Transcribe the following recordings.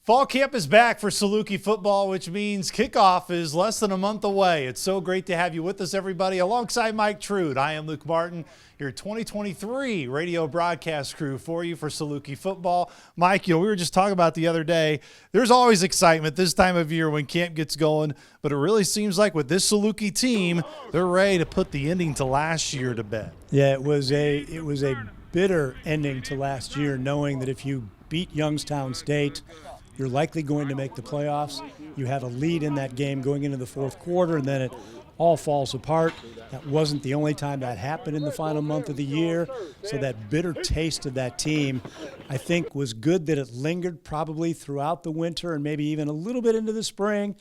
Fall camp is back for Saluki football, which means kickoff is less than a month away. It's so great to have you with us, everybody. Alongside Mike Trude, I am Luke Martin, your 2023 radio broadcast crew for you for Saluki football. Mike, we were just talking about the other day, there's always excitement this time of year when camp gets going, but it really seems like with this Saluki team, they're ready to put the ending to last year to bed. Yeah, it was a bitter ending to last year, knowing that if you beat Youngstown State, you're likely going to make the playoffs. You have a lead in that game going into the fourth quarter, and then it all falls apart. That wasn't the only time that happened in the final month of the year. So that bitter taste of that team, I think, was good that it lingered probably throughout the winter and maybe even a little bit into the spring.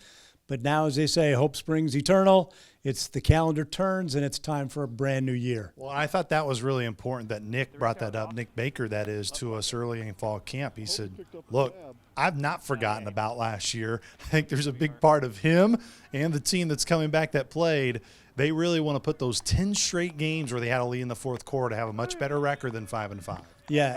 But now, as they say, hope springs eternal. It's the calendar turns, and it's time for a brand new year. Well, I thought that was really important that Nick brought that up, Nick Baker, that is, to us early in fall camp. He said, look, I've not forgotten about last year. I think there's a big part of him and the team that's coming back that played. They really want to put those 10 straight games where they had a lead in the fourth quarter to have a much better record than 5-5. Yeah,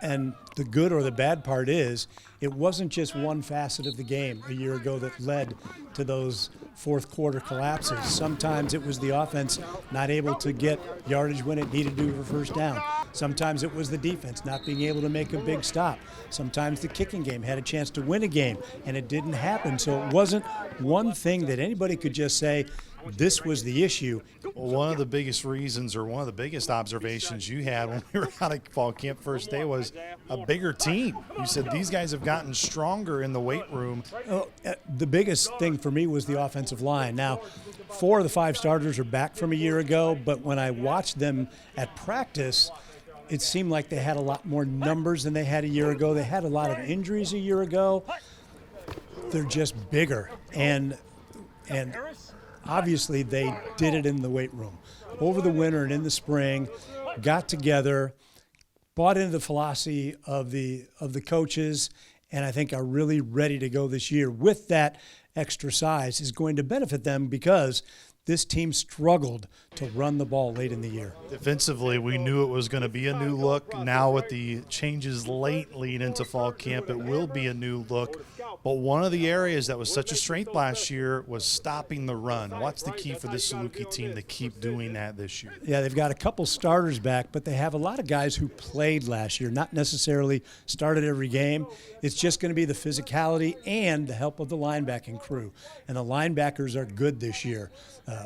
and the good or the bad part is it wasn't just one facet of the game a year ago that led to those fourth quarter collapses. Sometimes it was the offense not able to get yardage when it needed to for first down. Sometimes it was the defense not being able to make a big stop. Sometimes the kicking game had a chance to win a game, and it didn't happen. So it wasn't one thing that anybody could just say, this was the issue. Well, one of the biggest reasons or one of the biggest observations you had when we were out of fall camp first day was a bigger team. You said these guys have gotten stronger in the weight room. The biggest thing for me was the offensive line. Now, 4 of the 5 starters are back from a year ago, but when I watched them at practice, it seemed like they had a lot more numbers than they had a year ago. They had a lot of injuries a year ago. They're just bigger, and obviously they did it in the weight room. Over the winter and in the spring, got together, bought into the philosophy of the coaches, and I think are really ready to go this year with that extra size is going to benefit them because this team struggled to run the ball late in the year. Defensively, we knew it was going to be a new look. Now with the changes late lead into fall camp, it will be a new look. But one of the areas that was such a strength last year was stopping the run. What's the key for this Saluki team to keep doing that this year? Yeah, they've got a couple starters back, but they have a lot of guys who played last year, not necessarily started every game. It's just going to be the physicality and the help of the linebacking crew. And the linebackers are good this year.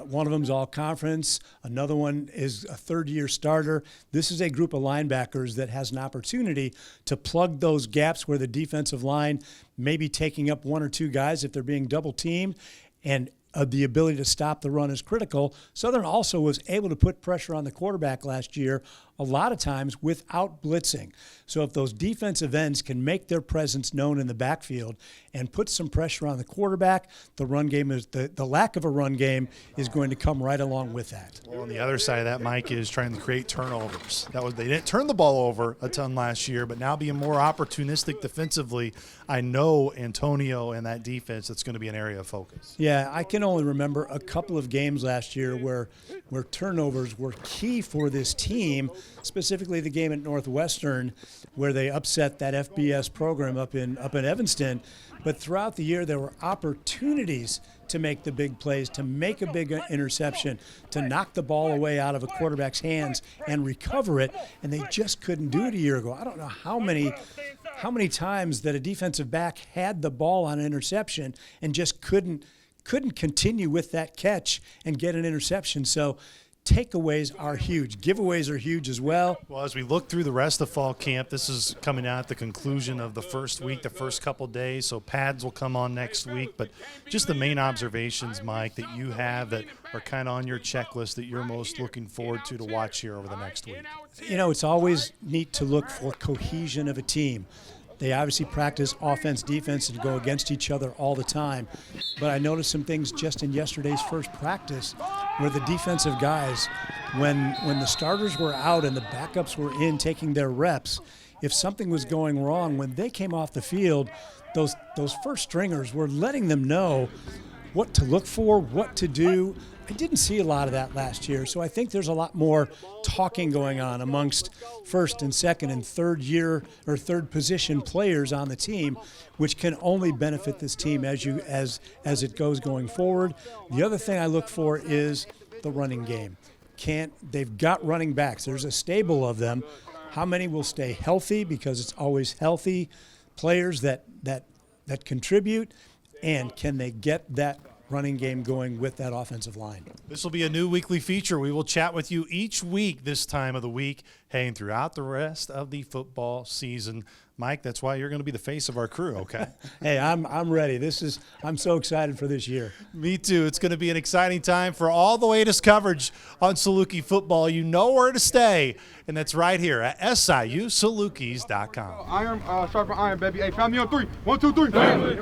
One of them is all conference. Another one is a third-year starter. This is a group of linebackers that has an opportunity to plug those gaps where the defensive line may be taking up 1 or 2 guys if they're being double-teamed, and the ability to stop the run is critical. Southern also was able to put pressure on the quarterback last year a lot of times without blitzing. So if those defensive ends can make their presence known in the backfield and put some pressure on the quarterback, the run game is the lack of a run game is going to come right along with that. Well, on the other side of that, Mike, is trying to create turnovers. They didn't turn the ball over a ton last year, but now being more opportunistic defensively, I know Antonio and that defense, that's going to be an area of focus. Yeah, I can only remember a couple of games last year where turnovers were key for this team, specifically the game at Northwestern where they upset that FBS program up in Evanston. But throughout the year, there were opportunities to make the big plays, to make a big interception, to knock the ball away out of a quarterback's hands and recover it, and they just couldn't do it a year ago. I don't know how many times that a defensive back had the ball on an interception and just couldn't continue with that catch and get an interception. So takeaways are huge. Giveaways are huge as well. Well, as we look through the rest of fall camp, this is coming out at the conclusion of the first week, the first couple days, so pads will come on next week. But just the main observations, Mike, that you have that are kind of on your checklist that you're most looking forward to watch here over the next week. It's always neat to look for cohesion of a team. They obviously practice offense, defense, and go against each other all the time. But I noticed some things just in yesterday's first practice where the defensive guys, when the starters were out and the backups were in taking their reps, if something was going wrong, when they came off the field, those first stringers were letting them know what to look for, what to do. I didn't see a lot of that last year, so I think there's a lot more talking going on amongst first and second and third year or third position players on the team, which can only benefit this team as it goes going forward. The other thing I look for is the running game. They've got running backs. There's a stable of them. How many will stay healthy, because it's always healthy players that contribute, and can they get that running game going with that offensive line? This will be a new weekly feature. We will chat with you each week this time of the week, and throughout the rest of the football season. Mike, that's why you're going to be the face of our crew, okay? Hey, I'm ready. I'm so excited for this year. Me too. It's going to be an exciting time for all the latest coverage on Saluki football. You know where to stay, and that's right here at SIUSalukis.com. Iron, sharper iron, baby. Hey, found me on 3. 1, 2, 3.